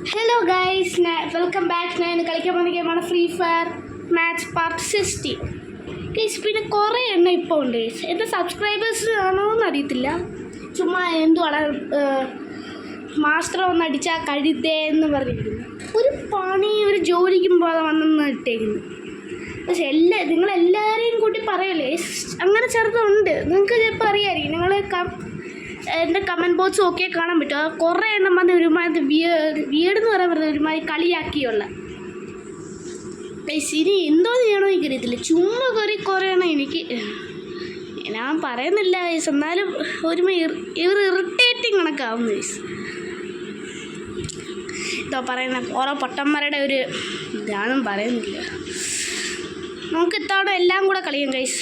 Hello guys, welcome back. ഞാൻ കളിക്കാൻ പോകുന്ന ഗെയിമാണ് free fire match part 60. Guys, പിന്നെ കുറേ എണ്ണം ഇപ്പോൾ ഉണ്ട് ഗൈസ്. എൻ്റെ സബ്സ്ക്രൈബേഴ്സ് ആണോ എന്ന് അറിയത്തില്ല. ചുമ്മാ എന്തുവാണ് മാസ്റ്റർ ഒന്ന് അടിച്ചാൽ കഴുതേ എന്ന് പറഞ്ഞിരിക്കുന്നു. ഒരു പണി ഒരു ജോലിക്കും പോലെ വന്നെന്ന് ഇട്ടേക്കുന്നു. പക്ഷെ നിങ്ങളെല്ലാവരെയും കൂട്ടി പറയല്ലേ, അങ്ങനെ ചെറുതുണ്ട്. നിങ്ങൾക്ക് ചിലപ്പോൾ അറിയാമായിരിക്കും. നിങ്ങൾ എൻ്റെ കമൻറ്റ് ബോക്സ് ഒക്കെ കാണാൻ പറ്റും. അത് കുറേ എണ്ണം വന്ന് ഒരുമാതിരി വീടെന്ന് പറയാൻ പറ്റുന്നത് ഒരുമാതിരി കളിയാക്കിയുള്ള. ഇനി എന്തോ ചെയ്യണോ എനിക്കറിയത്തില്ല. ചുമ്മാ കുറേ എണ്ണം എനിക്ക് ഞാൻ പറയുന്നില്ല വയസ്സ്, എന്നാലും ഇവർ ഇറിറ്റേറ്റിംഗ് കണക്കാവുന്ന വയസ്സ്. ഇതോ പറയുന്ന ഓരോ പൊട്ടന്മാരുടെ ഒരു ഇതാണെന്നും പറയുന്നില്ല. നമുക്ക് ഇത്തവണ എല്ലാം കൂടെ കളിയാം guys.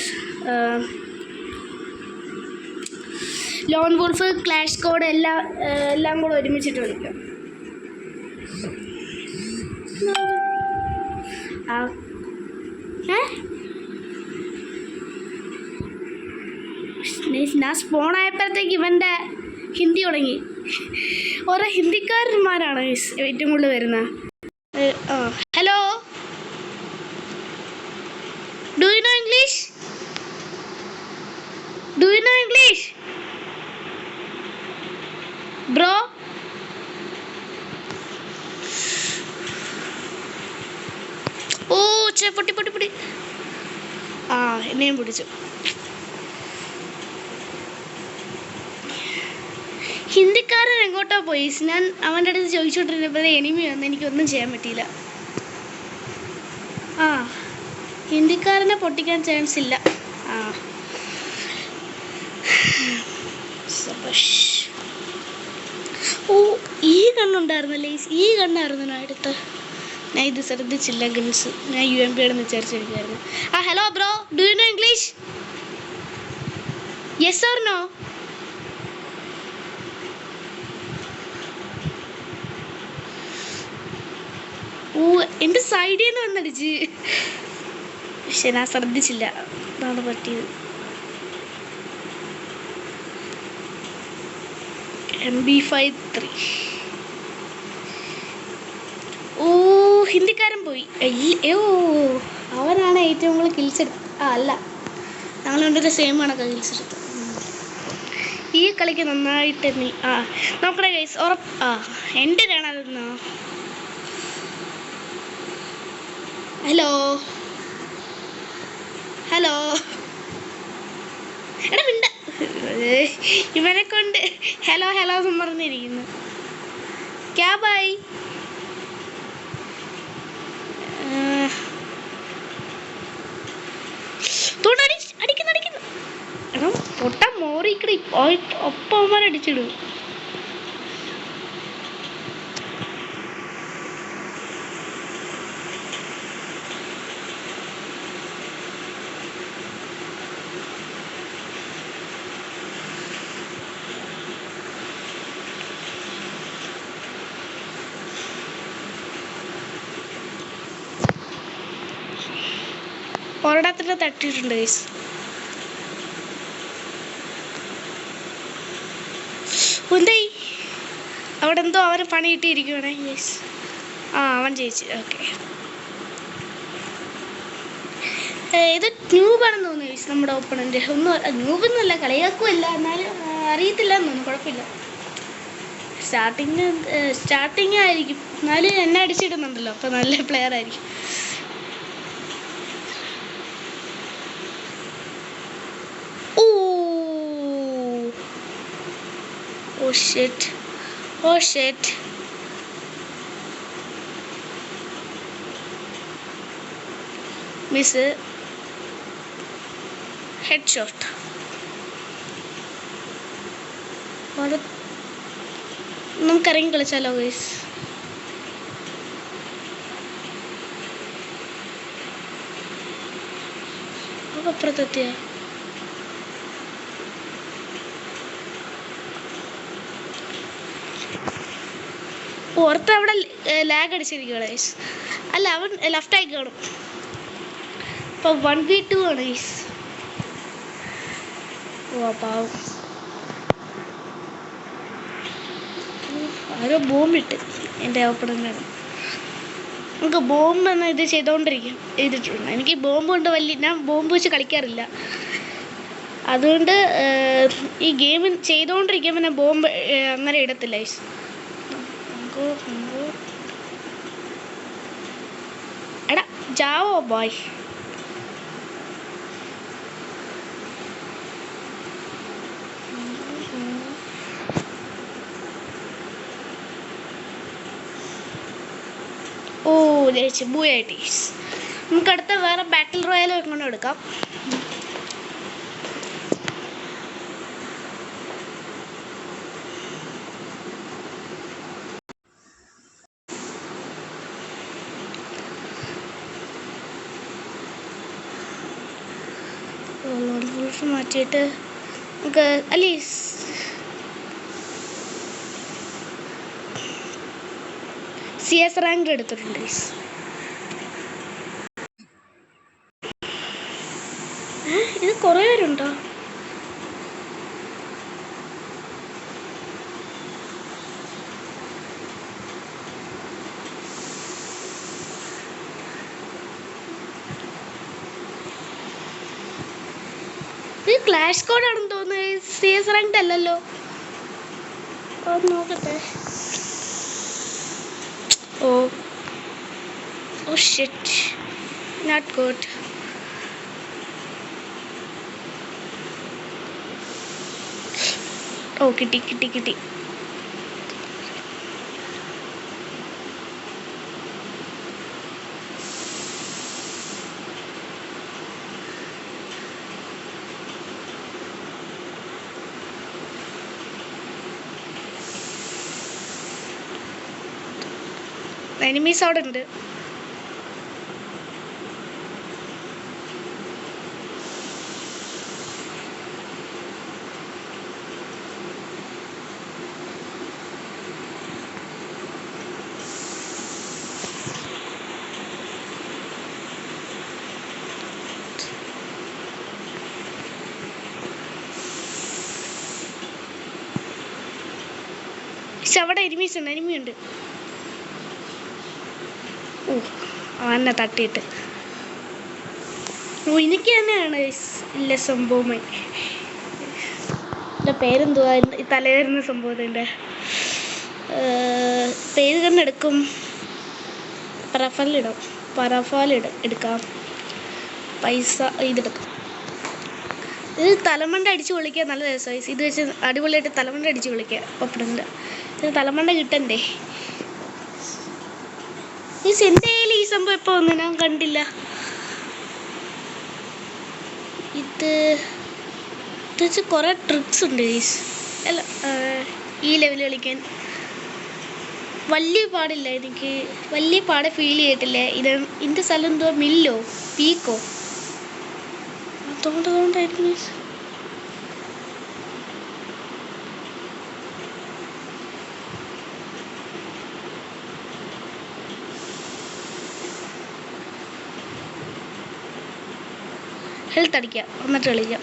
Lone wolf, clash code എല്ലാം കൂടെ ഒരുമിച്ചിട്ട് കളിക്കാം. ഞാൻ സ്പോണായപ്പോഴത്തേക്ക് ഇവൻ്റെ ഹിന്ദി തുടങ്ങി. ഓരോ ഹിന്ദിക്കാരന്മാരാണ് ഏറ്റവും കൂടുതൽ വരുന്നത്. Hello, do you know English? Bro, ഓ പൊട്ടി എന്നെയും പിടിച്ചു. ഹിന്ദിക്കാരൻ എങ്ങോട്ടോ പോയി. ഞാൻ അവൻ്റെ അടുത്ത് ചോദിച്ചോണ്ടിരുന്നപ്പോഴേ എനിമി വന്ന് എനിക്കൊന്നും ചെയ്യാൻ പറ്റിയില്ല. ഹിന്ദിക്കാരനെ പൊട്ടിക്കാൻ ചാൻസ് ഇല്ല. ഓ, ഈ കണ്ണുണ്ടായിരുന്നല്ലേ, ഈ കണ്ണായിരുന്നു ഞാൻ എടുത്ത്. ഞാൻ ഇത് ശ്രദ്ധിച്ചില്ല ഗൺസ്. ഞാൻ UMP ആണെന്ന് വിചാരിച്ചെടുക്കായിരുന്നു. Hello bro, do you know English? Yes or no? ഓ, എൻ്റെ സൈഡിൽ നിന്ന് വന്നടിച്ച്. പക്ഷെ ഞാൻ ശ്രദ്ധിച്ചില്ല, അതാണ് പറ്റിയത്. MB53. ഓ, ഹിന്ദിക്കാരൻ പോയി. അവനാണ് ഏറ്റവും കൂടുതൽ കിൽസ് എടുത്തത്. അല്ല, ഞങ്ങൾ രണ്ടൊരു സെയിം കണക്കാണ് കിൽസ് എടുത്തത്. ഈ കളിക്ക് നന്നായിട്ട് നോക്കണേ ഗൈസ്. എൻ്റെ കാണാതെന്നോ. ഹലോ എടാ മിണ്ട, ഇവനെ കൊണ്ട് ഹലോ എന്ന് പറഞ്ഞിരിക്കുന്നു. ക്യാ ബായ്? അടിക്കുന്നു. എടാ പൊട്ട മോറിക്കടി, ഒപ്പന്മാരടിച്ചിടും. ഒരിടത്തിൽ തട്ടിയിട്ടുണ്ട് ഗൈസ്. എന്തായി അവിടെ? എന്തോ അവന് പണി കിട്ടിയിരിക്കുവാണേ ഗൈസ്. അവൻ ജയിച്ചു. ഓക്കെ, ഇത് ന്യൂബാണെന്ന് തോന്നുന്നു ഗൈസ്. നമ്മുടെ ഓപ്പണന്റ് ഒന്നും ന്യൂബൊന്നുമല്ല, കളിയാക്കുമല്ല, എന്നാലും അറിയത്തില്ല എന്ന് തോന്നുന്നു. കുഴപ്പമില്ല. സ്റ്റാർട്ടിങ് ആയിരിക്കും, എന്നാലും എന്നെ അടിച്ചിടുന്നുണ്ടല്ലോ, അപ്പോൾ നല്ല പ്ലെയർ ആയിരിക്കും. Oh shit. Miss headshot. നമുക്ക് ഇറങ്ങി കളിച്ചാലോ ഗൈസ്? അപ്പുറത്തെത്തിയ പുറത്ത് അവിടെ ലാഗ് അടിച്ചിരിക്കുകയാണ് ഗൈസ്. അല്ല, അവൻ ലെഫ്റ്റായി കാണും. ഇപ്പോൾ 1v2 ആണ് ഗൈസ്. പാവം. ആരോ ബോംബിട്ട് എൻ്റെ ഓപ്പണിനാണ്. നമുക്ക് ബോംബ് എന്ന ഇത് ചെയ്തിട്ടുണ്ട്. എനിക്ക് ബോംബ് കൊണ്ട് ഞാൻ ബോംബ് വെച്ച് കളിക്കാറില്ല. അതുകൊണ്ട് ഈ ഗെയിം ചെയ്തുകൊണ്ടിരിക്കുമ്പോൾ ഞാൻ ബോംബ് അങ്ങനെ ഇടത്തില്ല. എടാ ജാവോ ബോയ്. ഓ ബൂയായിട്ടീസ്. നമുക്ക് അടുത്ത വേറെ ബാറ്റിൽ റോയൽ കൊണ്ട് എടുക്കാം. മാറ്റിയിട്ട് നമുക്ക് അല്ലേ CS റാങ്ക് എടുത്തിട്ടുണ്ട്. ഇത് കുറേ പേരുണ്ടോ? ഇത് ക്ലാഷ് കോഡാണെന്ന് തോന്നുന്നത്. CS റാങ്ക് അല്ലല്ലോ. നോക്കട്ടെ. Oh shit, not good. ഓ കിട്ടി. എനിമീസ് അവിടെ ഉണ്ട്. പക്ഷെ അവിടെ എനിമിയുണ്ട്. ഓ അവനെ തട്ടിയിട്ട്. ഓ എനിക്ക് തന്നെയാണ് ഇല്ല സംഭവമായി. എൻ്റെ പേരെന്തുവാ ഈ തലവരുന്ന സംഭവത്തിൻ്റെ പേര് തന്നെ എടുക്കും. എടുക്കാം. പൈസ ഇതെടുക്കാം. ഇത് തലമണ്ട അടിച്ച് പൊളിക്കാൻ നല്ല രസമായി. ഇത് വെച്ച് അടിപൊളിയായിട്ട് തലമണ്ട അടിച്ച് പൊളിക്കുക. ഒപ്പടുണ്ട് ഇത് തലമണ്ട കിട്ടണ്ടേ. ഈ സെൻറ്റയിൽ ഈ സംഭവം എപ്പോൾ വന്നു ഞാൻ കണ്ടില്ല. ഇത് വെച്ച് കുറേ ട്രിക്സ് ഉണ്ട് അല്ല ഈ ലെവൽ കളിക്കാൻ. വലിയ പാടില്ല, എനിക്ക് വലിയ പാട് ഫീൽ ചെയ്തിട്ടില്ലേ. ഇതിൻ്റെ സ്ഥലം എന്തോ മില്ലോ പീക്കോ അതുകൊണ്ടായിരുന്നു. ഹെൽത്ത് അടിക്കാം എന്നിട്ട് കളിക്കാം.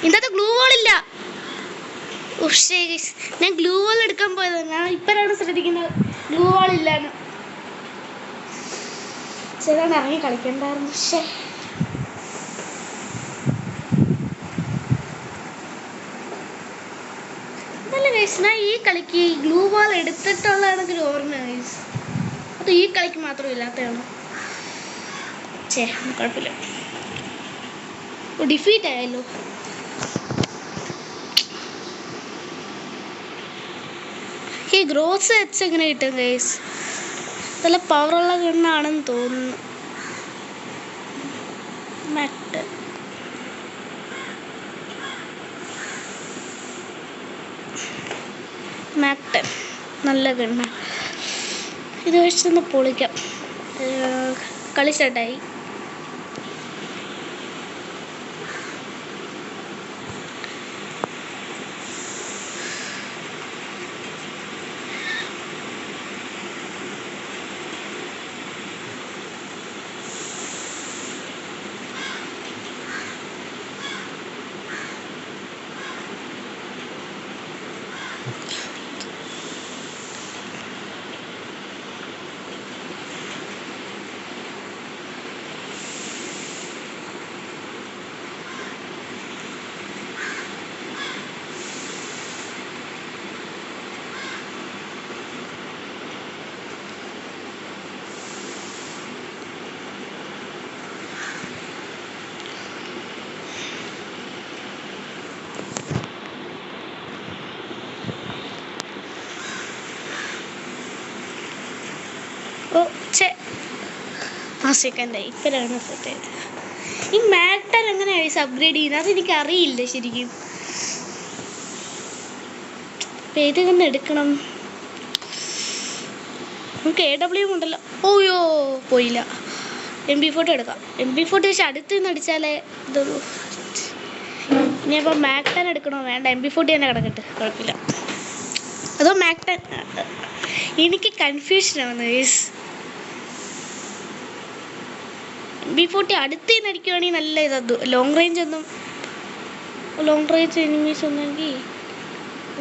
ഇതിനകത്ത് ഗ്ലൂ വാളില്ല. ഞാൻ ഗ്ലൂ വാൾ എടുക്കാൻ പോയത്. ഞാൻ ഇപ്പോഴാണ് ശ്രദ്ധിക്കുന്നത് ഗ്ലൂ വാൾ ഇല്ലാന്ന്. ചേട്ടാണ് ഇറങ്ങി കളിക്കണ്ടായിരുന്നു. പക്ഷേ നല്ല ഗൈസ്, ഞാൻ ഈ കളിക്ക് ഗ്ലൂ വാൾ എടുത്തിട്ടുള്ളതാണെങ്കിൽ ഓർമ്മ ഗൈസ്. അത് ഈ കളിക്ക് മാത്രം ഇല്ലാത്തതാണ്. കുഴപ്പമില്ല. ഡിഫീറ്റ് ആയല്ലോ. ഈ ഗ്രോസ് വെച്ച് എങ്ങനെ കിട്ടും ഗൈസ്? നല്ല പവറുള്ള ഗണ്ണാണെന്ന് തോന്നുന്നു. മാക്ടൻ നല്ല ഗണ്ണ. ഇത് വെച്ചൊന്ന് പൊളിക്കാം. കളി സ്റ്റാർട്ടായി. ഓ സെക്കൻഡായി ഇപ്പോഴാണ് സെറ്റ് ആയത്. ഈ മാറ്റർ എങ്ങനെയാണ് അപ്ഗ്രേഡ് ചെയ്യുന്നത് അതെനിക്ക് അറിയില്ല ശരിക്കും. ഇപ്പം ഏത് കണ്ട് എടുക്കണം? നമുക്ക് AW ഉണ്ടല്ലോ. ഓയോ പോയില്ല. MP40 എടുക്കാം. MP40 പക്ഷെ അടുത്ത് നിന്ന് അടിച്ചാലേ ഇതൊരു. ഇനിയപ്പോൾ മാക്ടൻ എടുക്കണോ വേണ്ട MP40 തന്നെ കിടക്കട്ടെ, കുഴപ്പമില്ല. അതോ മാക്ടൻ എനിക്ക് കൺഫ്യൂഷനാണ് ഗൈസ്. MP40 അടുത്ത് നിന്ന് അടിക്കുകയാണെങ്കിൽ നല്ല ഇതത്. ലോങ് റേഞ്ച് എനിമീസ് ഒന്നെങ്കിൽ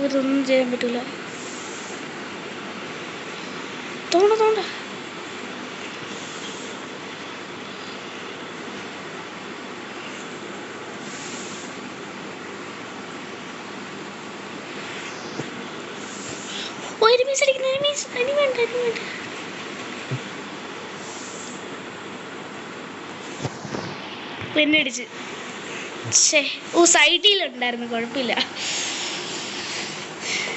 ഇതൊന്നും ചെയ്യാൻ പറ്റില്ല. തോണ്ട എനിമീസ് അടിക്കുന്ന ഇനി വേണ്ട. പിന്നെ അടിച്ച് സൈഡിലുണ്ടായിരുന്നു, കുഴപ്പമില്ല.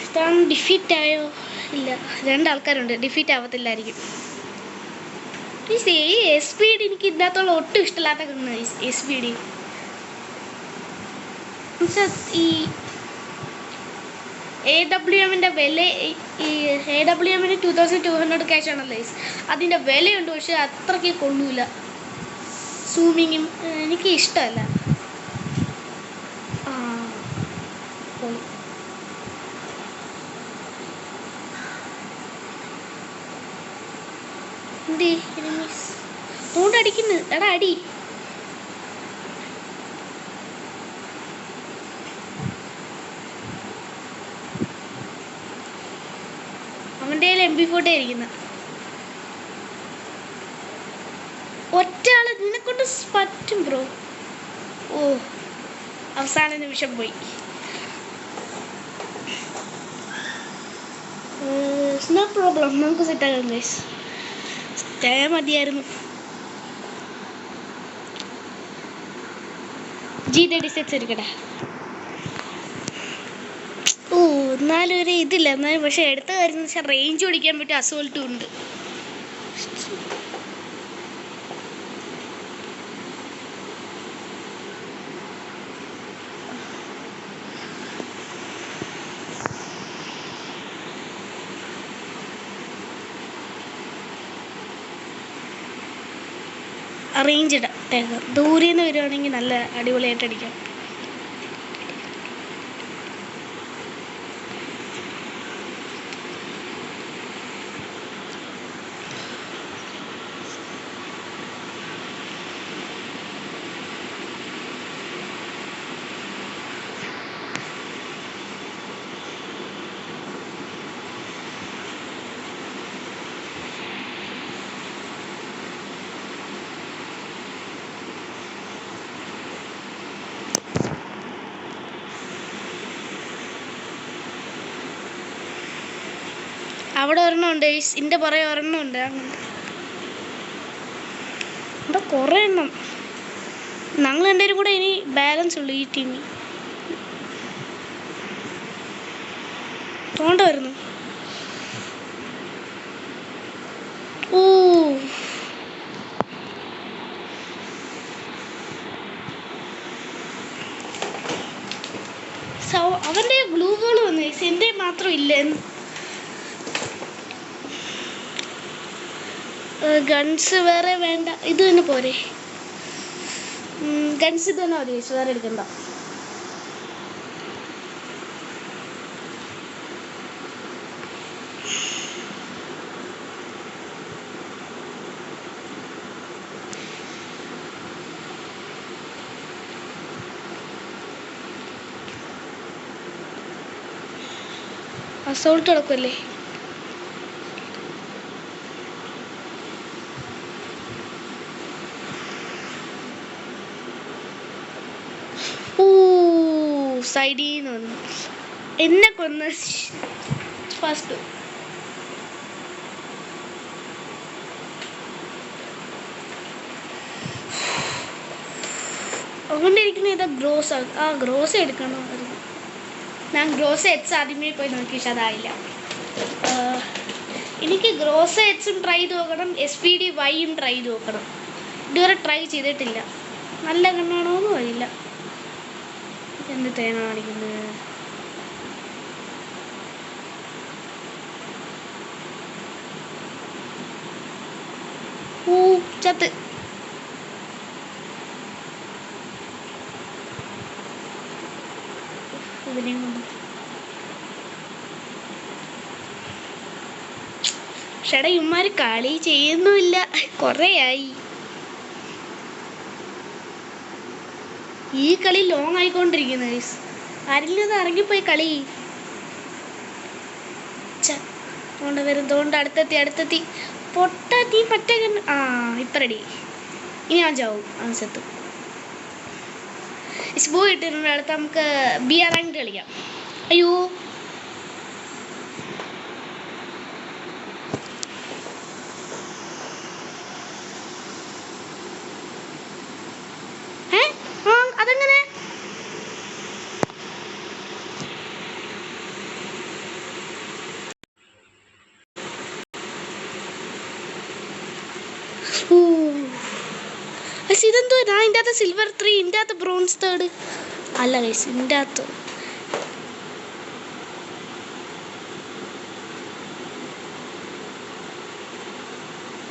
ഇതാണ് ഡിഫീറ്റ് ആയോ? ഇല്ല, 2 ആൾക്കാരുണ്ട്. ഡിഫീറ്റ് ആവത്തില്ലായിരിക്കും. ഈ SPD എനിക്ക് ഇതിനകത്തുള്ള ഒട്ടും ഇഷ്ടമില്ലാത്ത SPD. ഈ AWMൻ്റെ വില, ഈ AWMന് 2200 ക്യാഷ് ആണല്ലോ. അതിൻ്റെ വിലയുണ്ട്, പക്ഷെ അത്രയ്ക്ക് കൊള്ളൂല. സൂമിങ്ങും എനിക്ക് ഇഷ്ടമല്ല. അടിക്കുന്നു. എടാ അടി. അവൻ്റെ MP40 ആയിരിക്കുന്ന ഒറ്റയാള് നിന്നെക്കൊണ്ട് പറ്റും ബ്രോ. ഓ അവസാന നിമിഷം പോയി. നോ പ്രോബ്ലം, നമുക്ക് സെറ്റാകാം ഗൈസ്. സ്റ്റേ മതിയായിരുന്നു. G36 എടുക്കട്ടെ. ഓ എന്നാലും ഒരു ഇതില്ല. എന്നാലും പക്ഷെ എടുത്ത കാര്യം എന്ന് വെച്ചാൽ റേഞ്ച് ഓടിക്കാൻ പറ്റിയ അസോൾട്ടും ഉണ്ട്. റേഞ്ച് ഇട്ടേക്കാം. ദൂരെ നിന്ന് വരുവാണെങ്കിൽ നല്ല അടിപൊളിയായിട്ട് അടിക്കാം. അവിടെ ഒരെണ്ണമുണ്ട്, ഇതിൻ്റെ പുറകെ ഒരെണ്ണമുണ്ട്. അങ്ങനെ ഇവിടെ കുറേ എണ്ണം. ഞങ്ങൾ രണ്ടുപേരും കൂടെ ഇനി ബാലൻസ് ഉള്ളു ഈ ടീമിൽ. തോണ്ട വരുന്നു. ഓ അവൻ്റെ ഗ്ലൂ ബോൾ വന്നു, എൻ്റെ മാത്രം ഇല്ല. ഗൺസ് വേറെ വേണ്ട, ഇത് തന്നെ പോരെ. ഗൺസ് ഇത് തന്നെ മതി, വേറെ എടുക്കണ്ട. അസോൾട്ട് നടക്കുമല്ലേ. സൈഡിൽ നിന്ന് വന്നു എന്നെ കൊന്ന് ഫസ്റ്റ്. അതുകൊണ്ടിരിക്കുന്ന ഇതാ ഗ്രോസ്. ഗ്രോസ് എടുക്കണമായിരുന്നു. ഞാൻ ഗ്രോസ് എച്ച് ആദ്യമേ പോയി നോക്കി, പക്ഷെ അതായില്ല. എനിക്ക് ഗ്രോസ് എച്ചും ട്രൈ ചെയ്ത് നോക്കണം, SPD വൈയും ട്രൈ ചെയ്ത് നോക്കണം. ഇതുവരെ ട്രൈ ചെയ്തിട്ടില്ല. നല്ല കണ്ണാണോന്നും അറിയില്ല. എന്ത് തേങ്ങ കാണിക്കുന്നത്? ചത്ത്. ഇതിനെയും കൊണ്ട് ഷട ഇവന്മാര് കളി ചെയ്യുന്നുമില്ല, കുറേയായി. ഈ കളി ലോങ് ആയിക്കൊണ്ടിരിക്കുന്നു. ആരെങ്കിലും ഒന്ന് ഇറങ്ങിപ്പോയി കളി. തോണ്ട വരും, തോണ്ട അടുത്തെത്തി. പൊട്ടി മറ്റേ ഇപ്പം റെഡി. ഇനി ഞാൻ ചാവും, സെത്തും. സ്പൂ ഇട്ടിട്ടുണ്ട്. അടുത്ത് നമുക്ക് BR റാങ്ക് കളിക്കാം. അയ്യോ, അതെങ്ങനെ? ഇതെന്തോ, ഞാൻ ഇതിൻ്റെ അകത്ത് സിൽവർ 3, ഇതിൻ്റെ അകത്ത് ബ്രോൺസ് 3 അല്ല ഗൈസ്, ഇതിൻ്റെ അകത്ത്.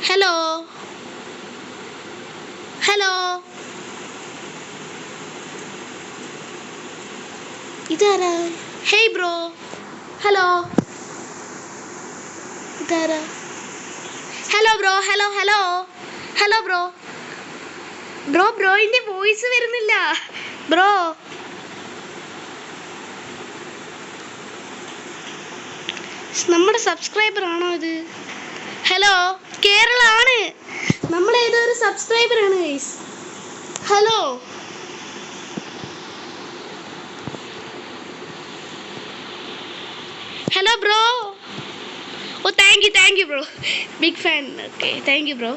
ഹലോ ഇതാരാ? Hey bro, hello. ഇതാരാ? ഹലോ ബ്രോ, ഹലോ ബ്രോയിന്റെ വോയിസ് വരുന്നില്ല ബ്രോ. നമ്മുടെ സബ്സ്ക്രൈബർ ആണോ ഇത്? ഹലോ, കേരള ആണ്. നമ്മുടെ ഏതൊരു സബ്സ്ക്രൈബർ ആണ് guys. Hello bro. Thank you bro, big fan. Okay, thank you bro.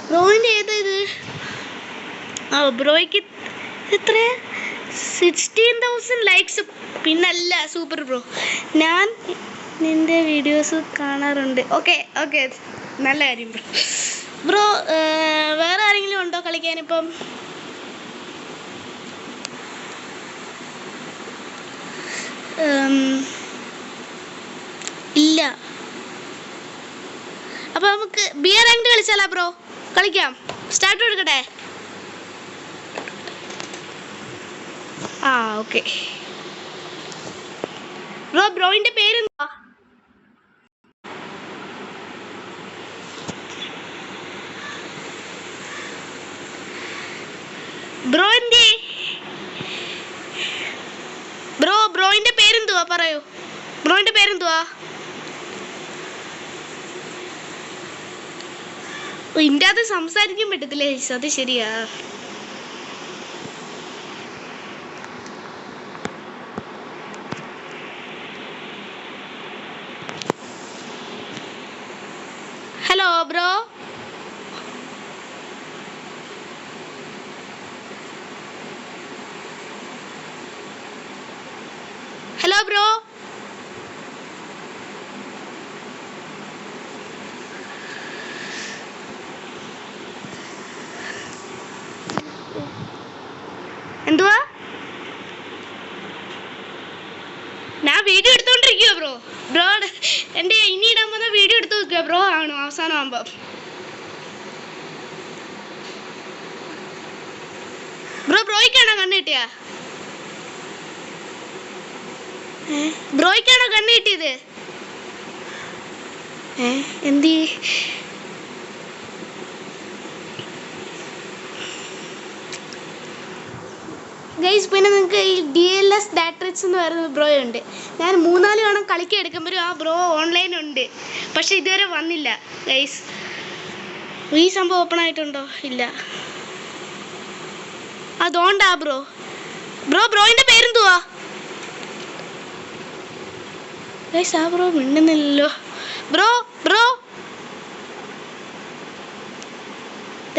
ബ്രോയിൻ്റെ ഏതാ ഇത്? ബ്രോയ്ക്ക് എത്ര? 16,000 ലൈക്സ്. പിന്നല്ല, സൂപ്പർ ബ്രോ. ഞാൻ നിൻ്റെ വീഡിയോസ് കാണാറുണ്ട്. ഓക്കെ, നല്ല കാര്യം ബ്രോ. വേറെ ആരെങ്കിലും ഉണ്ടോ കളിക്കാനിപ്പം? ഇല്ല. അപ്പോൾ നമുക്ക് BR റാങ്ക് കളിച്ചാലോ ബ്രോ? കളിക്കാം. സ്റ്റാർട്ട് കൊടുക്കട്ടെ? ഓക്കെ ബ്രോയിൻ്റെ പേരെന്താ? ബ്രോയിൻ്റെ പേരെന്തുവാ? പറയൂ, ബ്രോയിൻ്റെ പേരെന്തുവാ? ഇതിൻ്റെ അത് സംസാരിക്കാൻ പറ്റത്തില്ല, അത് ശരിയാ. ഹലോ ബ്രോ, എന്തുവാ? ഞാൻ വീഡിയോ എടുത്തോണ്ടിരിക്കുവോ ബ്രോ? എൻ്റെ ഇനി ഇടാൻ പോകുന്ന വീഡിയോ എടുത്തു നോക്കുക ബ്രോ ആണോ അവസാനം ആകുമ്പോൾ. ബ്രോയ്ക്കാണോ കണ്ണ് കിട്ടിയ? ബ്രോയ്ക്കാണോ കണ്ണ് കിട്ടിയത്? എന്തി ഗൈസ്, പിന്നെ നിങ്ങൾക്ക് ഈ DLS ഡാട്രിക്സ് എന്ന് പറയുന്ന ബ്രോ ഉണ്ട്. ഞാൻ 3-4 വേണം കളിക്കാൻ എടുക്കുമ്പോഴും ആ ബ്രോ ഓൺലൈനുണ്ട്, പക്ഷെ ഇതുവരെ വന്നില്ല ഗൈസ്. ഈ സംഭവം ഓപ്പൺ ആയിട്ടുണ്ടോ? ഇല്ല. അതുകൊണ്ടാ ബ്രോയിന്റെ പേരെന്തുവാ ഗൈസ്? ആ ബ്രോ മിണ്ടുന്നില്ലല്ലോ. ബ്രോ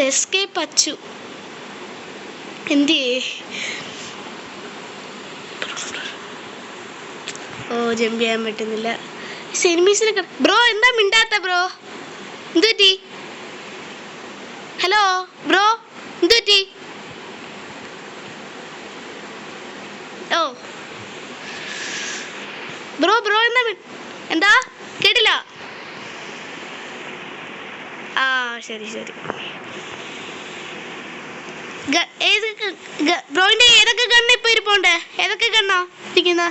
എസ്കേപ്പ് അച്ചു എന്തിയേ? ജമ്പ് ചെയ്യാൻ പറ്റുന്നില്ല. എനിമീസിനെ ബ്രോ എന്താ മിണ്ടാത്ത ബ്രോ? എന്തു പറ്റി? ഹലോ ബ്രോ, എന്തു പറ്റി? ബ്രോ എന്താ കേട്ടില്ല? ശരി. ബ്രോയിന്റെ ഏതൊക്കെ ഗണ്ണ ഇപ്പൊ ഇരിപ്പുണ്ട്? ഏതൊക്കെ ഗണ്ണാ ഇരിക്കുന്ന?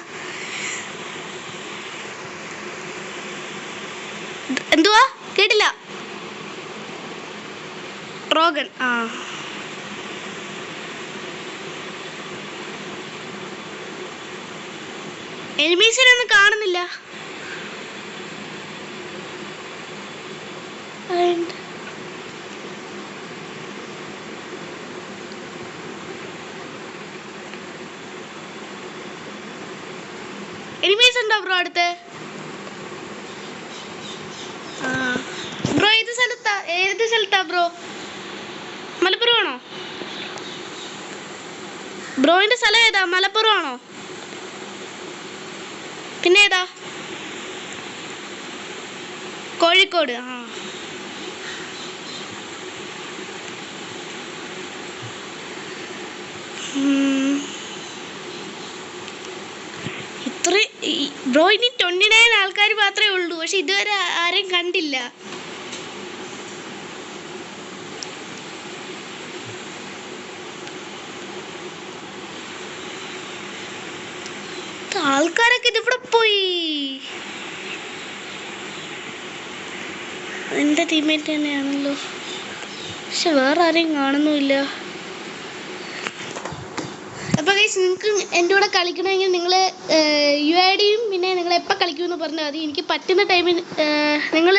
എന്തുവാ കേട്ടില്ല? റോഗൻ. എനിമീസിനൊന്നും കാണുന്നില്ല. എനിമീസ് ഉണ്ടോ ബ്രോ അടുത്ത്? ബ്രോ ഏത് സ്ഥലത്താ ബ്രോ? മലപ്പുറം ആണോ? ബ്രോയിന്റെ സ്ഥലം ഏതാ? മലപ്പുറം ആണോ? പിന്നെ ഏതാ? കോഴിക്കോട്. ബ്രോ ഇനി 29 ആൾക്കാർ മാത്രമേ ഉള്ളൂ, പക്ഷെ ഇതുവരെ ആരെയും കണ്ടില്ല. ആൾക്കാരൊക്കെ ഇതിവിടെ പോയി. എൻ്റെ ടീമേറ്റ് തന്നെയാണല്ലോ, പക്ഷെ വേറെ ആരെയും കാണുന്നുമില്ല. അപ്പോൾ ഗൈസ്, നിങ്ങൾക്ക് എൻ്റെ കൂടെ കളിക്കണമെങ്കിൽ നിങ്ങൾ UIDയും പിന്നെ നിങ്ങൾ എപ്പോൾ കളിക്കുമെന്ന് പറഞ്ഞാൽ മതി. എനിക്ക് പറ്റുന്ന ടൈമിന് നിങ്ങൾ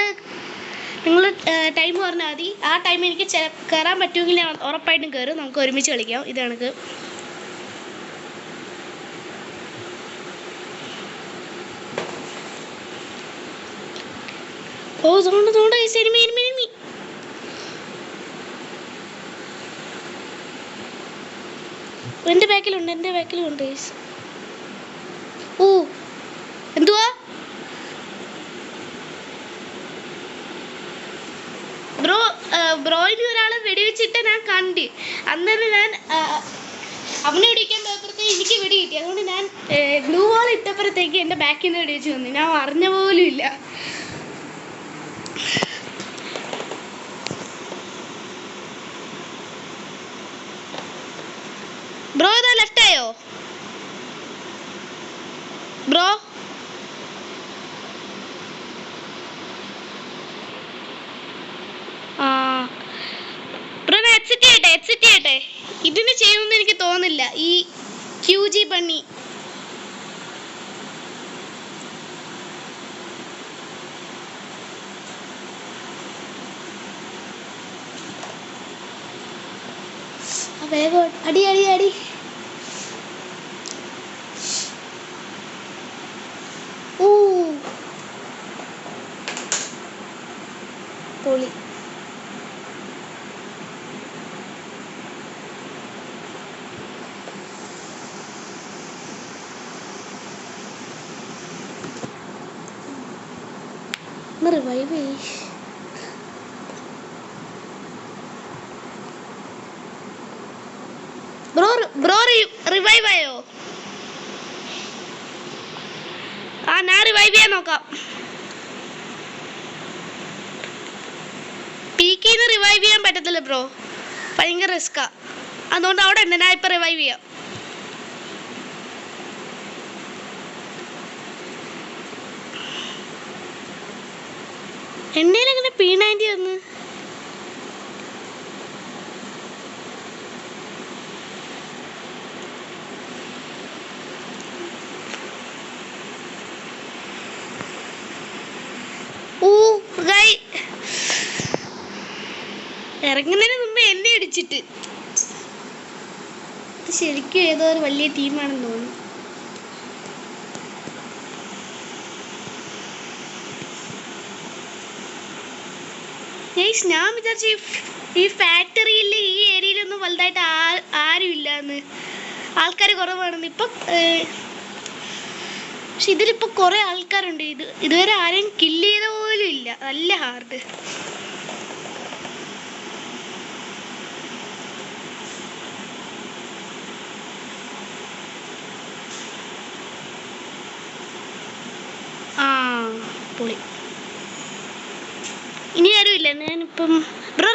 ടൈം പറഞ്ഞാൽ മതി. ആ ടൈം എനിക്ക് കയറാൻ പറ്റുമെങ്കിൽ ഞാൻ ഉറപ്പായിട്ടും കയറും. നമുക്ക് ഒരുമിച്ച് കളിക്കാം. ഇത് കണക്ക് തോണ്ട ഗൈസ്, എനിമി. എൻ്റെ ബാക്കിലുണ്ട് ഗൈസ്. എന്തുവാ ബ്രോയിന് ഒരാളെ വെടിവെച്ചിട്ട് ഞാൻ കണ്ട്. അന്നേരം ഞാൻ അവനെ വെടിക്കാൻ പോയപ്പോഴത്തേക്ക് എനിക്ക് വെടി കിട്ടി. അതുകൊണ്ട് ഞാൻ ബ്ലൂ വാൾ ഇട്ടപ്പോഴത്തേക്ക് എൻ്റെ ബാക്കിൽ നിന്ന് വെടിവെച്ച് വന്നു. ഞാൻ അറിഞ്ഞ പോലും ഇല്ല. ബ്രോ ഇതാ ലെഫ്റ്റ് ആയോ ബ്രോ? ബ്രോ ഞാൻ എക്സിറ്റ് ചെയ്യട്ടെ? ഇതിന് ചെയ്യുമെന്ന് എനിക്ക് തോന്നുന്നില്ല. ഈ QG ബണ്ണി വേഗം അടി. പൊളി. റിവൈവ് ബ്രോ റിവൈവ് ആയോ? ഞാൻ റിവൈവ് ചെയ്യാൻ നോക്കാം. ബാക്കിന്ന് റിവൈവ് ചെയ്യാൻ പറ്റത്തില്ല ബ്രോ, ഭയങ്കര റിസ്കാ. അതുകൊണ്ട് അവിടെ ഉണ്ട്, ഞാൻ ഇപ്പം റിവൈവ് ചെയ്യാം. എണ്ണയിലെങ്ങനെ P90 വന്ന്? ഇറങ്ങുന്നതിന് മുമ്പ് എന്നെ ഇടിച്ചിട്ട്. ശരിക്കും ഏതോ ഒരു വലിയ ടീമാണെന്ന് തോന്നുന്നു. ഞാൻ വിചാരിച്ചു ഈ ഫാക്ടറിയിൽ ഈ ഏരിയയിലൊന്നും വലുതായിട്ട് ആരും ഇല്ലാന്ന്, ആൾക്കാർ കുറവാണെന്ന്. ഇപ്പം പക്ഷെ ഇതിലിപ്പോൾ കുറേ ആൾക്കാരുണ്ട്. ഇതുവരെ ആരെയും കില്ല് ചെയ്ത പോലും ഇല്ല. നല്ല ഹാർഡ്. പൊളി. ഇനി ആരും ഇല്ല. ഞാനിപ്പം ബ്രോ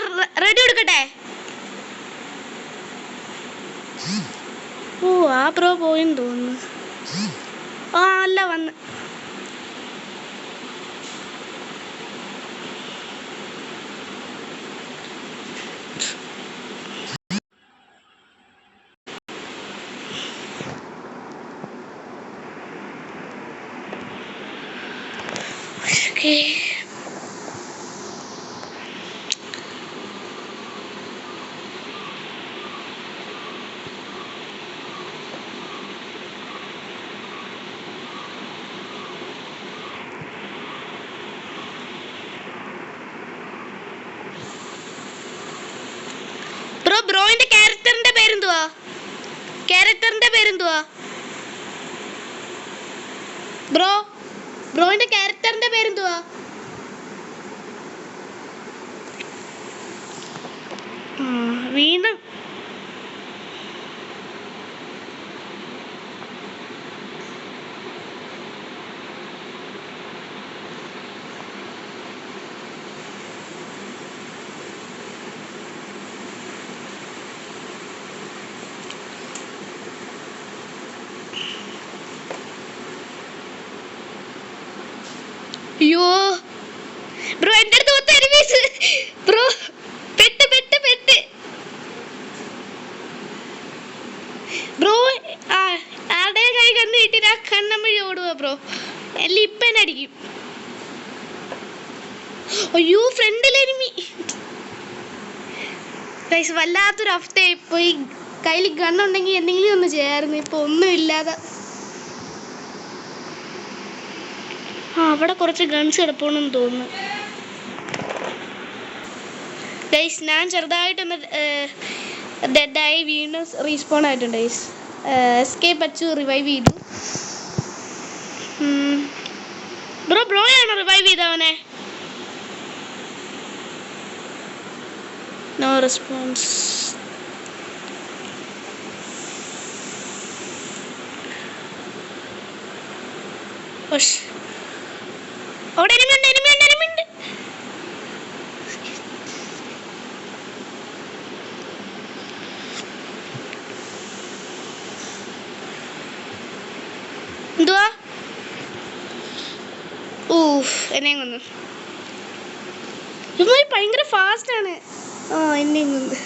റെഡി എടുക്കട്ടെ? ഓ ആ ബ്രോ പോയെന്ന് തോന്നുന്നു. അല്ല വന്ന്. ബ്രോയിന്റെ ക്യാരക്ടറിന്റെ പേരെന്തുവാ? ബ്രോയിന്റെ ക്യാരക്ടറിന്റെ പേരെന്തുവാ? വീണ്ടും അയ്യോ ബ്രോ എൻ്റെ അടുത്ത് മൊത്തം എനിമീസ്. ബ്രോ പെട്ട് ബ്രോ ആരുടെ കൈ കണ്ണ് കിട്ടിട്ട് ആ കണ്ണമ്മഴി ഓടുക ബ്രോ. എല്ലാം ഇപ്പം എന്നെ അടിക്കും. അയ്യോ ഫ്രണ്ടിൽ എനിമി. വല്ലാത്തൊരു അവസ്ഥയായി പോയി. കയ്യിൽ ഗണ്ണുണ്ടെങ്കിൽ എന്തെങ്കിലും ഒന്ന് ചെയ്യാമായിരുന്നു. ഇപ്പൊ ഒന്നും ഇല്ലാതെ. അവിടെ കുറച്ച് ഗൺസ് കിടപ്പുണ്ടെന്ന് തോന്നുന്നു. ഗൈസ് ഞാൻ ചെറുതായിട്ടൊന്ന് ഡെഡായി വീണ്ടും റീസ്പോൺ ആയിട്ടുണ്ട് ഗൈസ്. എസ്കേപ്പ് അടിച്ചു റിവൈവ് ചെയ്തു. ബ്രോയാണോ റിവൈവ് ചെയ്തവനെ? No response. അവിടെ എനിമിയുണ്ട്. എന്തുവാ? എന്നെ കൊന്നു. ഇവന്മാർ ഭയങ്കര ഫാസ്റ്റ് ആണ്. എന്നെ കൊന്നു.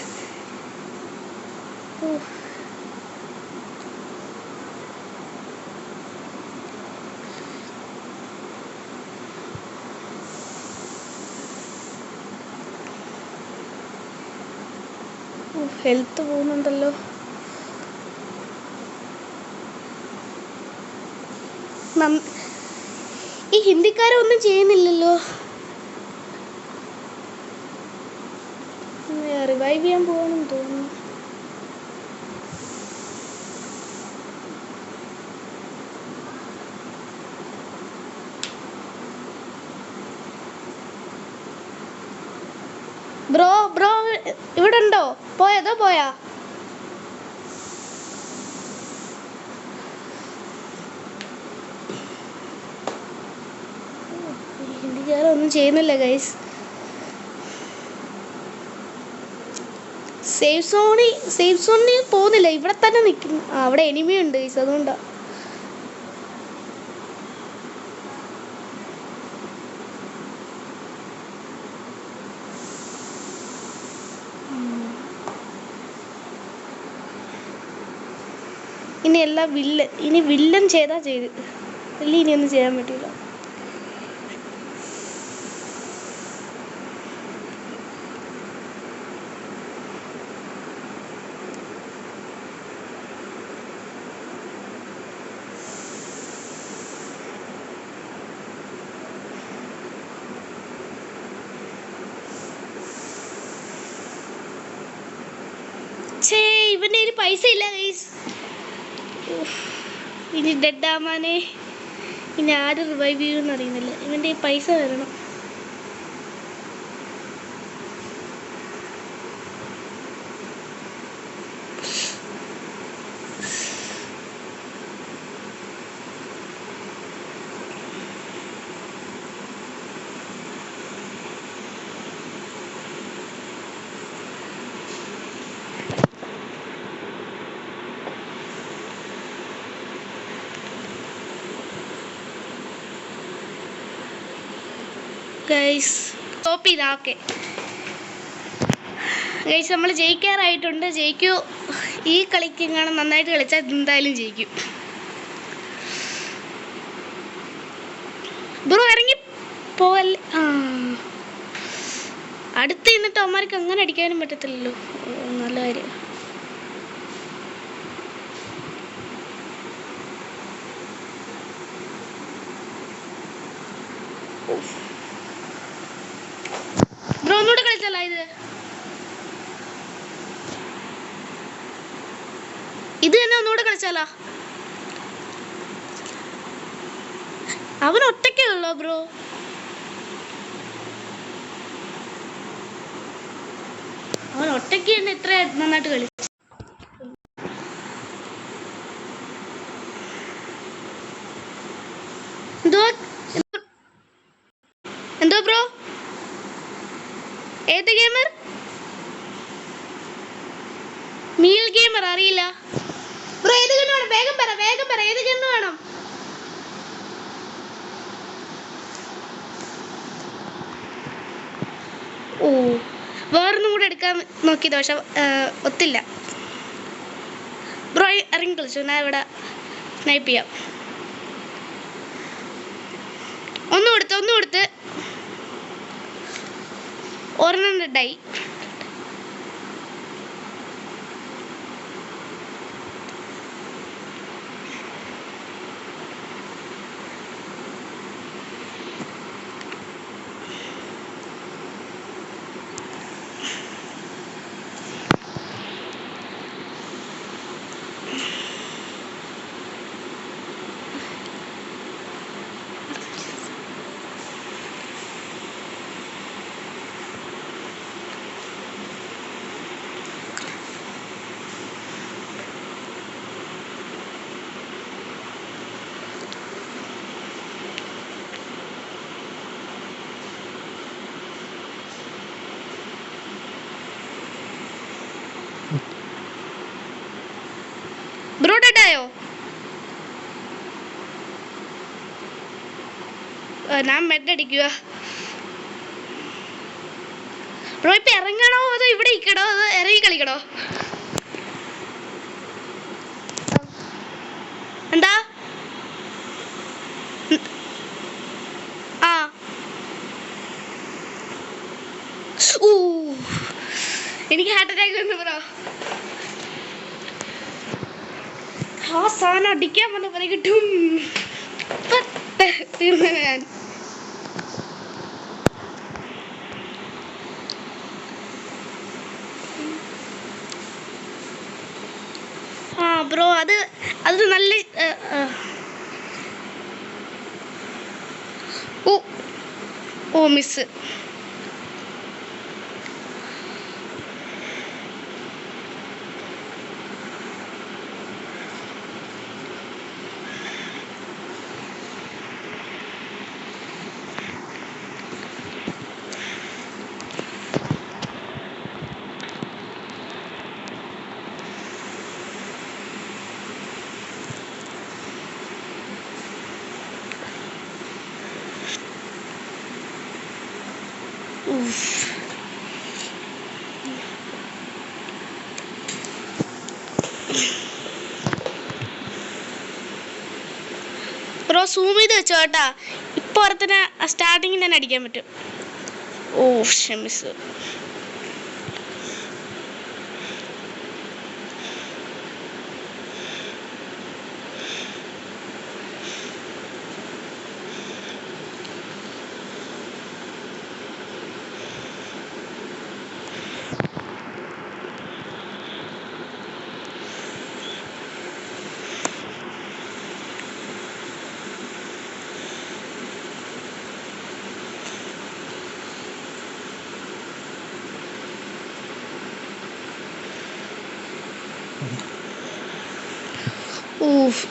ഹെൽത്ത് പോകുന്നുണ്ടല്ലോ. ഈ ഹിന്ദിക്കാരൊന്നും ചെയ്യുന്നില്ലല്ലോ. റിവൈവ് ചെയ്യാൻ പോകണമെന്ന് തോന്നുന്നു. ബ്രോ ഇവിടെ ഉണ്ടോ? പോയാ? ഹിന്ദിക്കാരൊന്നും ചെയ്യുന്നില്ല ഗൈസ്. സേഫ് സോണിൽ പോകുന്നില്ല, ഇവിടെ തന്നെ നിൽക്കുന്നു. അവിടെ എനിമി ഉണ്ട് ഗൈസ്, അതുകൊണ്ടാ. ഇനി എല്ലാം വില്ലൻ ചെയ്താ ചെയ്ത്, ഇനിയൊന്നും ചെയ്യാൻ പറ്റില്ല. ഇവന്റെ കയ്യിൽ പൈസ ഇല്ല ഗൈസ്. ഇനി ഡെഡ് ആമാനെ ഇനി ആര് റിവൈവ് ചെയ്യുമെന്ന് അറിയുന്നില്ല. ഇവന്റെ പൈസ വരണം. ഗൈസ് സ്റ്റോപ്പ് ചെയ്താ. ഓക്കെ ഗൈസ്, നമ്മൾ ജയിക്കാറായിട്ടുണ്ട്. ജയിക്കൂ. ഈ കളിക്ക് ഇങ്ങനെ നന്നായിട്ട് കളിച്ചാൽ എന്തായാലും ജയിക്കും. ബ്രോ ഇറങ്ങി പോവല്ലേ. അടുത്ത് നിന്നിട്ട് അവന്മാർക്ക് അങ്ങനെ അടിക്കാനും പറ്റത്തില്ലല്ലോ. നല്ല കാര്യം. ബ്രോ ഒന്നുകൂടെ കളിച്ചല്ല ഇത് തന്നെ ഒന്നുകൂടെ കളിച്ചാലോ. അവൻ ഒറ്റയ്ക്കുള്ളോ ബ്രോ? അവൻ ഒറ്റയ്ക്ക് തന്നെ ഇത്ര നന്നായിട്ട് കളി. എന്തോ ബ്രോ? ഏത് ഗെയിമർ? മീൽ ഗെയിമർ അറിയില്ല ബ്രോ. ഏത് ഗണ്ണ് വേണം? വേഗം പറ ഏത് ഗണ്ണ് വേണം? ഓ, വേറൊന്നും കൂടെ എടുക്കാൻ നോക്കിയത്, പക്ഷെ ഒത്തില്ല. ബ്രോ ഇറങ്ങി കളിച്ചു, ഞാൻ ഇവിടെ സ്നൈപ്പ് ചെയ്യാം. ഒന്നും കൊടുത്ത് ഒരെണ്ണം ഡെഡായി. ബ്രോ ഡെഡായോ? ഞാൻ മെഡടിക്കുക. ബ്രോ ഇപ്പൊ ഇറങ്ങണോ അതോ ഇവിടെ ഇരിക്കണോ അതോ ഇറങ്ങി കളിക്കണോ? എന്താ? എനിക്ക് ഹാർട്ട് അറ്റാക്ക് വന്നു ബ്രോ. ആ സാധനം അടിക്കാൻ പറഞ്ഞ കിട്ടും. തീർന്നു ഞാൻ. ബ്രോ അത് നല്ല ഓ മിസ്. ബ്രോ സൂം ചെയ്ത് വെച്ചോ കേട്ടാ. ഇപ്പോൾ ഓരത്തിന് സ്റ്റാർട്ടിങ്ങിൽ തന്നെ അടിക്കാൻ പറ്റും. ഓ ക്ഷമിസ്.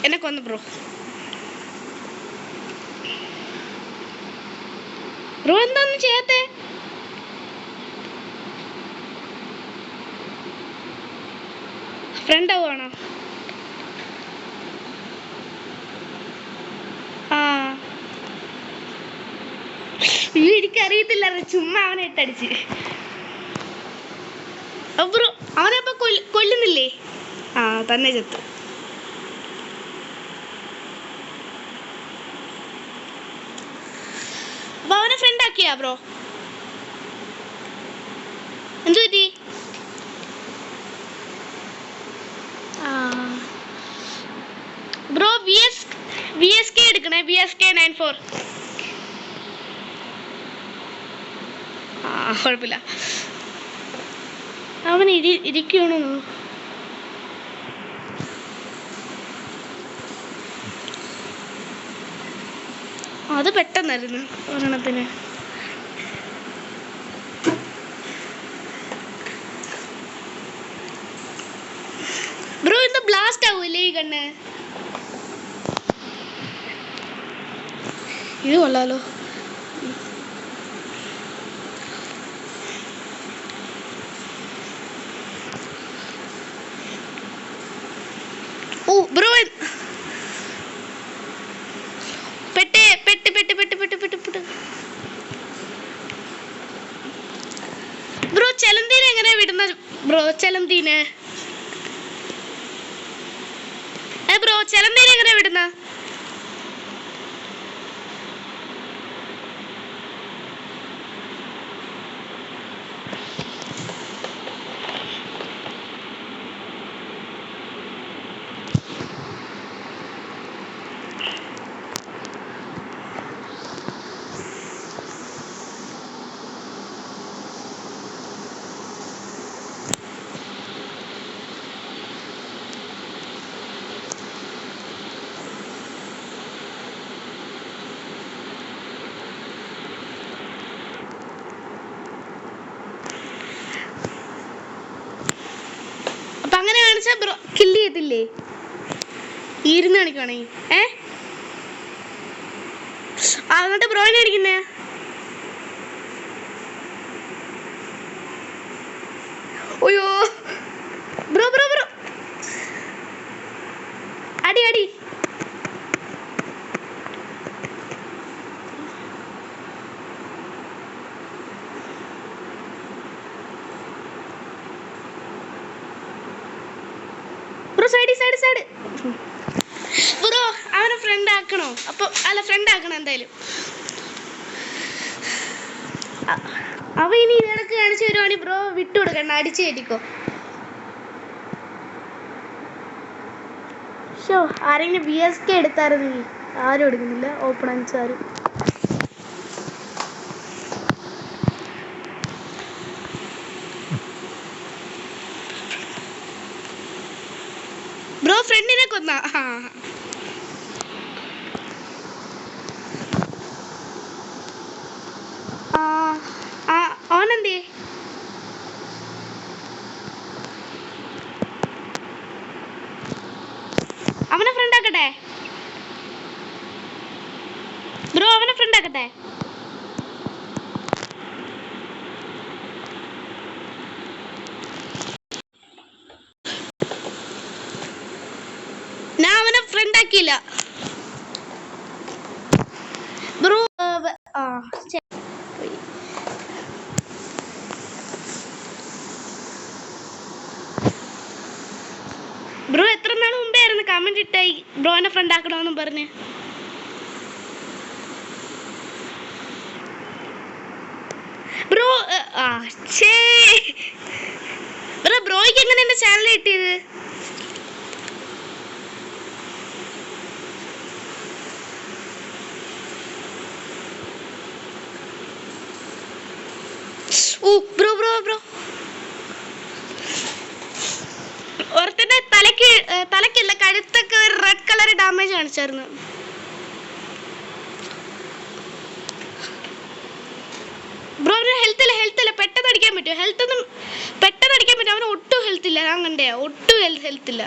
എന്നെ കൊന്നു ബ്രോ. ബ്രോ എന്താന്നും ചെയ്യാത്തെ? ഫ്രണ്ട് ആവുകയാണോ? ആ എനിക്കറിയത്തില്ല, ചുമ്മാ അവനെ ഇട്ടടിച്ച്. ബ്രോ അവനപ്പോ കൊല്ലുന്നില്ലേ? ആ തന്നെ ചത്തു. അപ്പൊ അവനെ ഫ്രണ്ട് ആക്കിയാ ബ്രോ? എന്തു പറ്റി? ബ്രോ വി എസ് കെ എടുക്കണേ. VSK 94. ആ കുഴപ്പമില്ല. അവൻ ഇരിക്കണോ? അത് പെട്ടെന്നായിരുന്നു ഒരെണ്ണത്തിന്. ബ്രോ ഇന്ന് ബ്ലാസ്റ്റ് ആവൂല്ലേ ഈ കണ്ണ്? ഇത് കൊള്ളാലോ. ഓ ബ്രോ പെട്ട് പെട്ട് പെട്ട് പെട്ട് പെട്ട് പെട്ട് പെട്ട്. ബ്രോ ചെലന്തീനെ എങ്ങനെയാ വിടുന്ന ബ്രോ? ചെലന്തീനെ ബ്രോ ചെലന്തീനെ എങ്ങനെയാ വിടുന്ന? അപ്പൊ അങ്ങനെ കാണിച്ചാ ബ്രോ കില്ല് ചെയ്തില്ലേ? ഇരുന്ന് കാണിക്കുവാണെങ്കിൽ എന്നിട്ട് ബ്രോയിനെ അടിക്കുന്നേ? അയ്യോ ബ്രോ ബ്രോ ബ്രോ അടി അടി. Bro side side side. Bro അവനെ ഫ്രണ്ട് ആക്കണോ? അപ്പൊ അല്ല ഫ്രണ്ട് ആക്കണം എന്തായാലും. അവ ഇനി ഇടക്ക് കാണിച്ചു വരുവാണെങ്കിൽ ബ്രോ വിട്ടു കൊടുക്കണ്ട, അടിച്ചു കയറ്റിക്കോ. ഷോ ആരെങ്കിലും VSK എടുത്തായിരുന്നു. ആരും എടുക്കുന്നില്ല ഓപ്പണൻസ് ആരും. ബ്രോ ഫ്രണ്ടിനെ കൊന്ന. ഓനെന്തേ? അവനെ ഫ്രണ്ട് ആക്കട്ടെ ബ്രോ, അവനെ ഫ്രണ്ട് ആക്കട്ടെ. ഞാൻ അവനെ ഫ്രണ്ട് ആക്കിയില്ല ബ്രോ. ബ്രോ കമന്റ് ഇട്ടായി ബ്രോനെ ഫ്രണ്ട് ആക്കണമെന്നും പറഞ്ഞ്. ബ്രോ ബ്രോയ്ക്ക് എങ്ങനെ എന്റെ ചാനൽ കിട്ടിയത്? ബ്രോ ബ്രോ ബ്രോ ഒരുത്തന്റെ തലക്കല്ല കഴുത്തൊക്കെ ഒരു റെഡ് കളർ ഡാമേജ് കാണിച്ചായിരുന്നു. ബ്രോ ഹെൽത്ത് ഇല്ല പെട്ടെന്ന് അടിക്കാൻ പറ്റുമോ? പെട്ടെന്ന് അടിക്കാൻ പറ്റും. അവന് ഒട്ടും ഹെൽത്ത് ഇല്ല. ഞാൻ കണ്ടേ ഒട്ടും ഹെൽത്ത് ഇല്ല.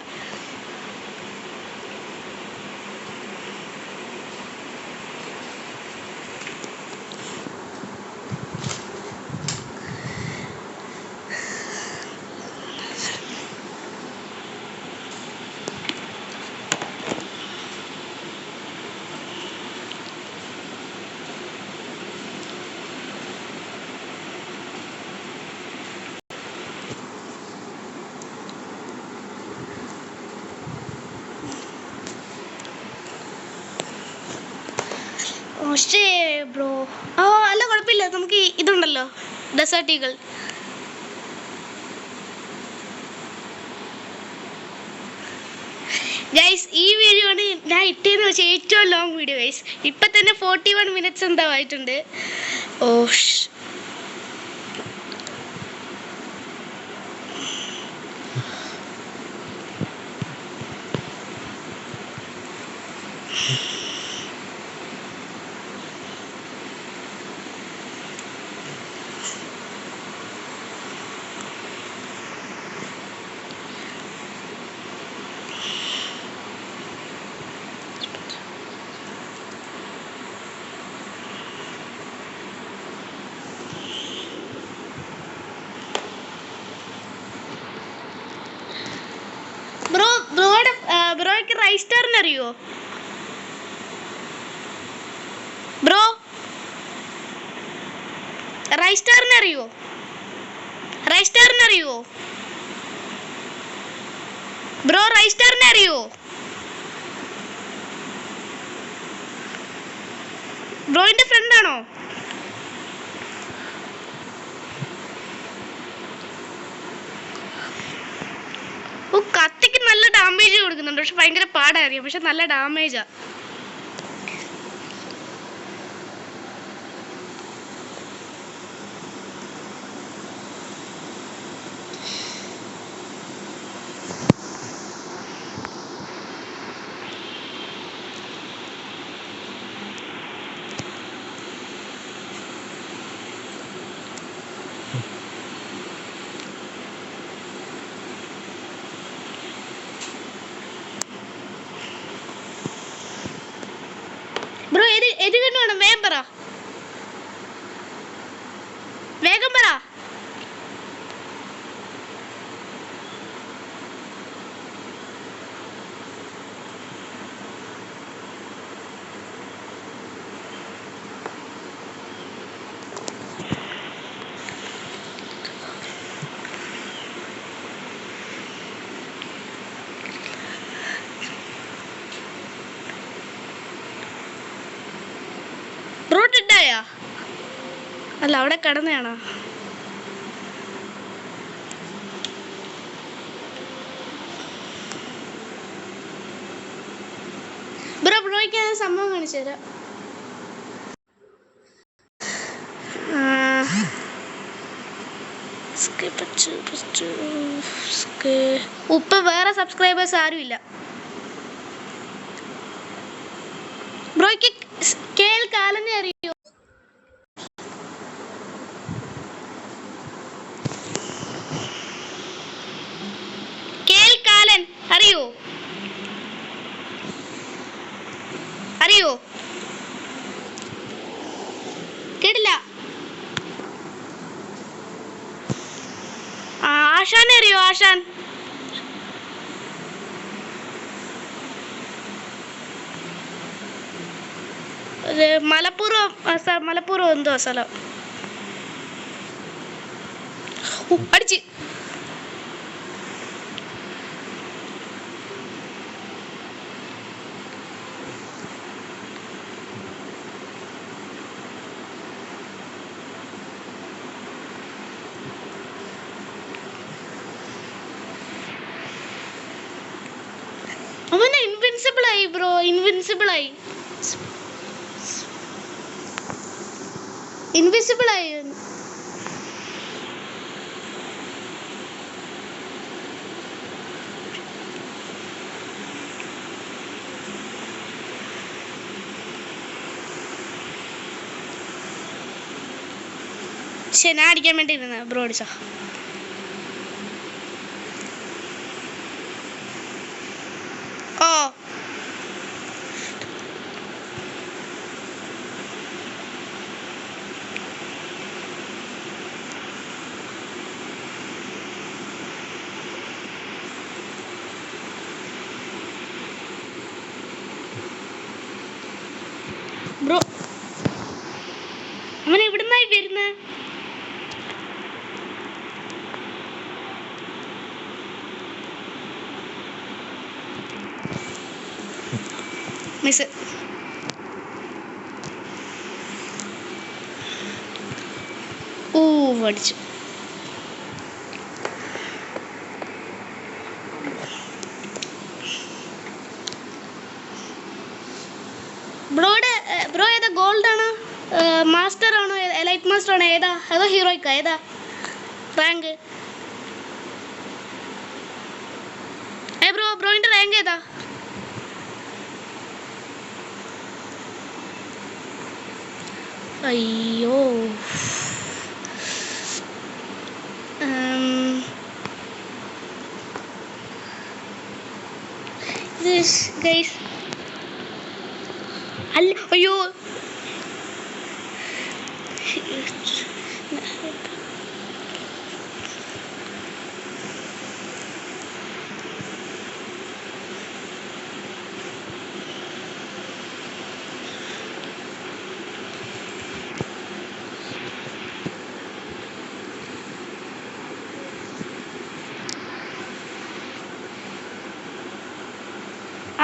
ബ്രോ അല്ല കുഴപ്പമില്ല. നമുക്ക് ഇതുണ്ടല്ലോ ഡെസേർട്ട് ഈഗിൾ. ഗൈസ് ഈ വീഡിയോ ആണ് ഞാൻ ഇട്ടേന്ന് വെച്ചാൽ ഏറ്റവും ലോങ് വീഡിയോ ഗൈസ്. ഇപ്പം തന്നെ 41 minutes എന്താ ആയിട്ടുണ്ട്. ബ്രോയ്ക്ക് റൈസ്റ്റാറിന് അറിയോ? ബ്രോ റൈസ്റ്റാറിന് അറിയോ? ബ്രോ റൈസ്റ്റാറിനെ അറിയോ? ബ്രോയിന്റെ ഫ്രണ്ട് ആണോ? കത്തിക്ക് നല്ല ഡാമേജ് കൊടുക്കുന്നുണ്ട്. പക്ഷെ ഭയങ്കര പാടായിരിക്കും. പക്ഷെ നല്ല ഡാമേജാ. ബ്രോ ഏത് കണ്ണു വേണം? വേഗം പറ. റൂട്ടിട്ടായാ? അല്ല അവിടെ കിടന്നയാണോ? ബ്രോയ്ക്ക് സംഭവം കാണിച്ചു തരാം. ഇപ്പൊ വേറെ സബ്സ്ക്രൈബേഴ്സ് ആരും ഇല്ല. ബ്രോയ്ക്ക് കേൾക്കാലെന്നെ അറിയോ? കേൾക്കാലൻ അറിയോ? കേട്ടില്ല. ആശാനെ അറിയോ? ആശാൻ മലപ്പുറം എന്തോ സ്ഥലം. അടിച്ച് അവന് ഇൻവിൻസിബിൾ ആയി ബ്രോ, ഇൻവിൻസിബിൾ ആയി. ഞാൻ അടിക്കാൻ വേണ്ടി ഇരുന്ന ബ്രോ അടിച്ചോ. ഓ ബ്രോ അവൻ എവിടുന്നായി വരുന്നത്? മിസ് ഓ അടിച്ചു. ബ്രോ ഏതാ? ഗോൾഡ് ആണോ, മാസ്റ്റർ ആണോ, എലൈറ്റ് മാസ്റ്റർ ആണോ, ഏതാ? അതോ ഹീറോയ്ക്കാ? ഏതാ റാങ്ക്? ബ്രോയിന്റെ റാങ്ക് ഏതാ? അയ്യോ ഗൈസ് അല്ല, അയ്യോ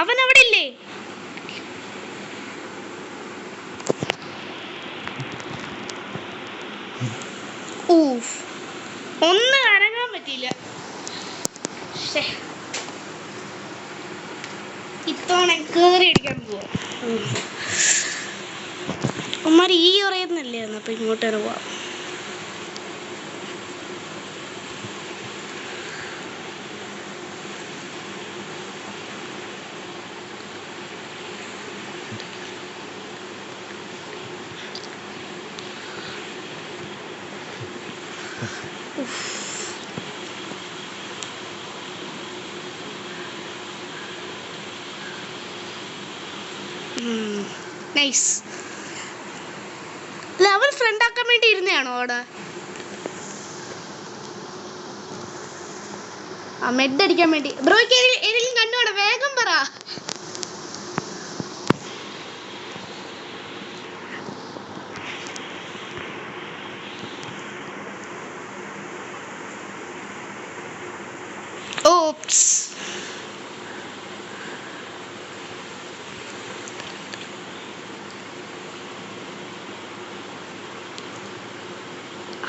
അവൻ അവിടെ ഇല്ലേ? ഒന്ന് അനങ്ങാൻ പറ്റിയില്ല. ഇത്തവണ കേറി അടിക്കാൻ പോവാ. ഉമ്മാര് ഈ പറയുന്നല്ലേ, അപ്പൊ ഇങ്ങോട്ട് പോവാ. നൈസ്. അവൻ ഫ്രണ്ട് ആക്കാൻ വേണ്ടി ഇരുന്നാണോ അവിടെ? ആ മെഡ് അടിക്കാൻ വേണ്ടി. ബ്രോയ്ക്ക് ഏതെങ്കിലും കണ്ടുവേണം, വേഗം പറ. ഓപ്സ്.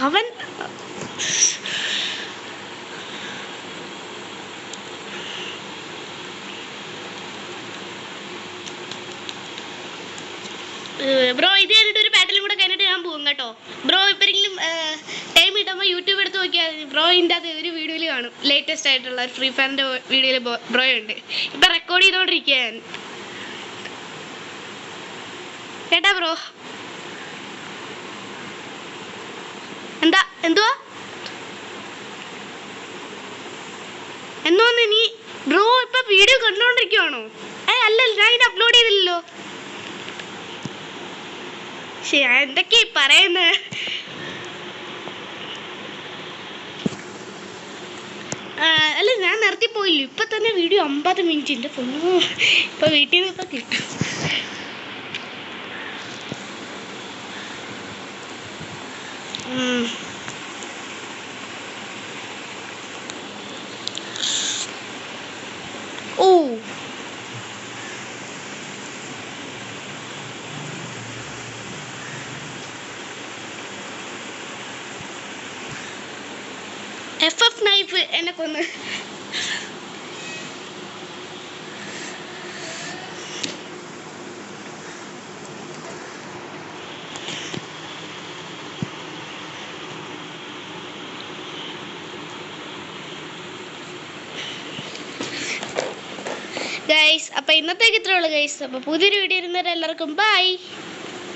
അവൻ ബ്രോ ഇത് കഴിഞ്ഞിട്ട് ഒരു ബാറ്റിലും കൂടെ കഴിഞ്ഞിട്ട് ഞാൻ പോകും കേട്ടോ. ബ്രോ ഇപ്പോഴെങ്കിലും ടൈം കിട്ടുമ്പോൾ യൂട്യൂബ് എടുത്ത് നോക്കിയാൽ ബ്രോ ഇതിൻ്റെ അത് ഒരു വീഡിയോയിൽ കാണും. ലേറ്റസ്റ്റ് ആയിട്ടുള്ള ഒരു ഫ്രീ ഫയറിൻ്റെ വീഡിയോയിൽ ബ്രോ ഉണ്ട്. ഇപ്പം റെക്കോർഡ് ചെയ്തുകൊണ്ടിരിക്കുക ഞാൻ. കേട്ടാ ബ്രോ? എന്തുവാ എന്നോന്ന് നീ ബ്രോ ഇപ്പൊ വീഡിയോ കണ്ടോണ്ടിരിക്കുവാണോ? അല്ലല്ല, ഞാൻ ഇത് അപ്ലോഡ് ചെയ്തില്ലല്ലോ. എന്തൊക്കെയാ പറയുന്നത്? അല്ല, ഞാൻ നിർത്തി പോയില്ല. ഇപ്പൊ തന്നെ വീഡിയോ 50 മിനിറ്റിന്റെ പൊന്നു. ഇപ്പൊ വീട്ടിൽ നിന്ന് ഇപ്പൊ കിട്ടും. ഓ FF നൈഫ് എന്നെ കൊന്ന്. ഗൈസ്, അപ്പോൾ ഇന്നത്തേക്ക് ഇത്രേ ഉള്ളൂ ഗൈസ്. അപ്പോൾ പുതിയൊരു വീഡിയോ ഇരുന്നവരെ എല്ലാവർക്കും ബൈ.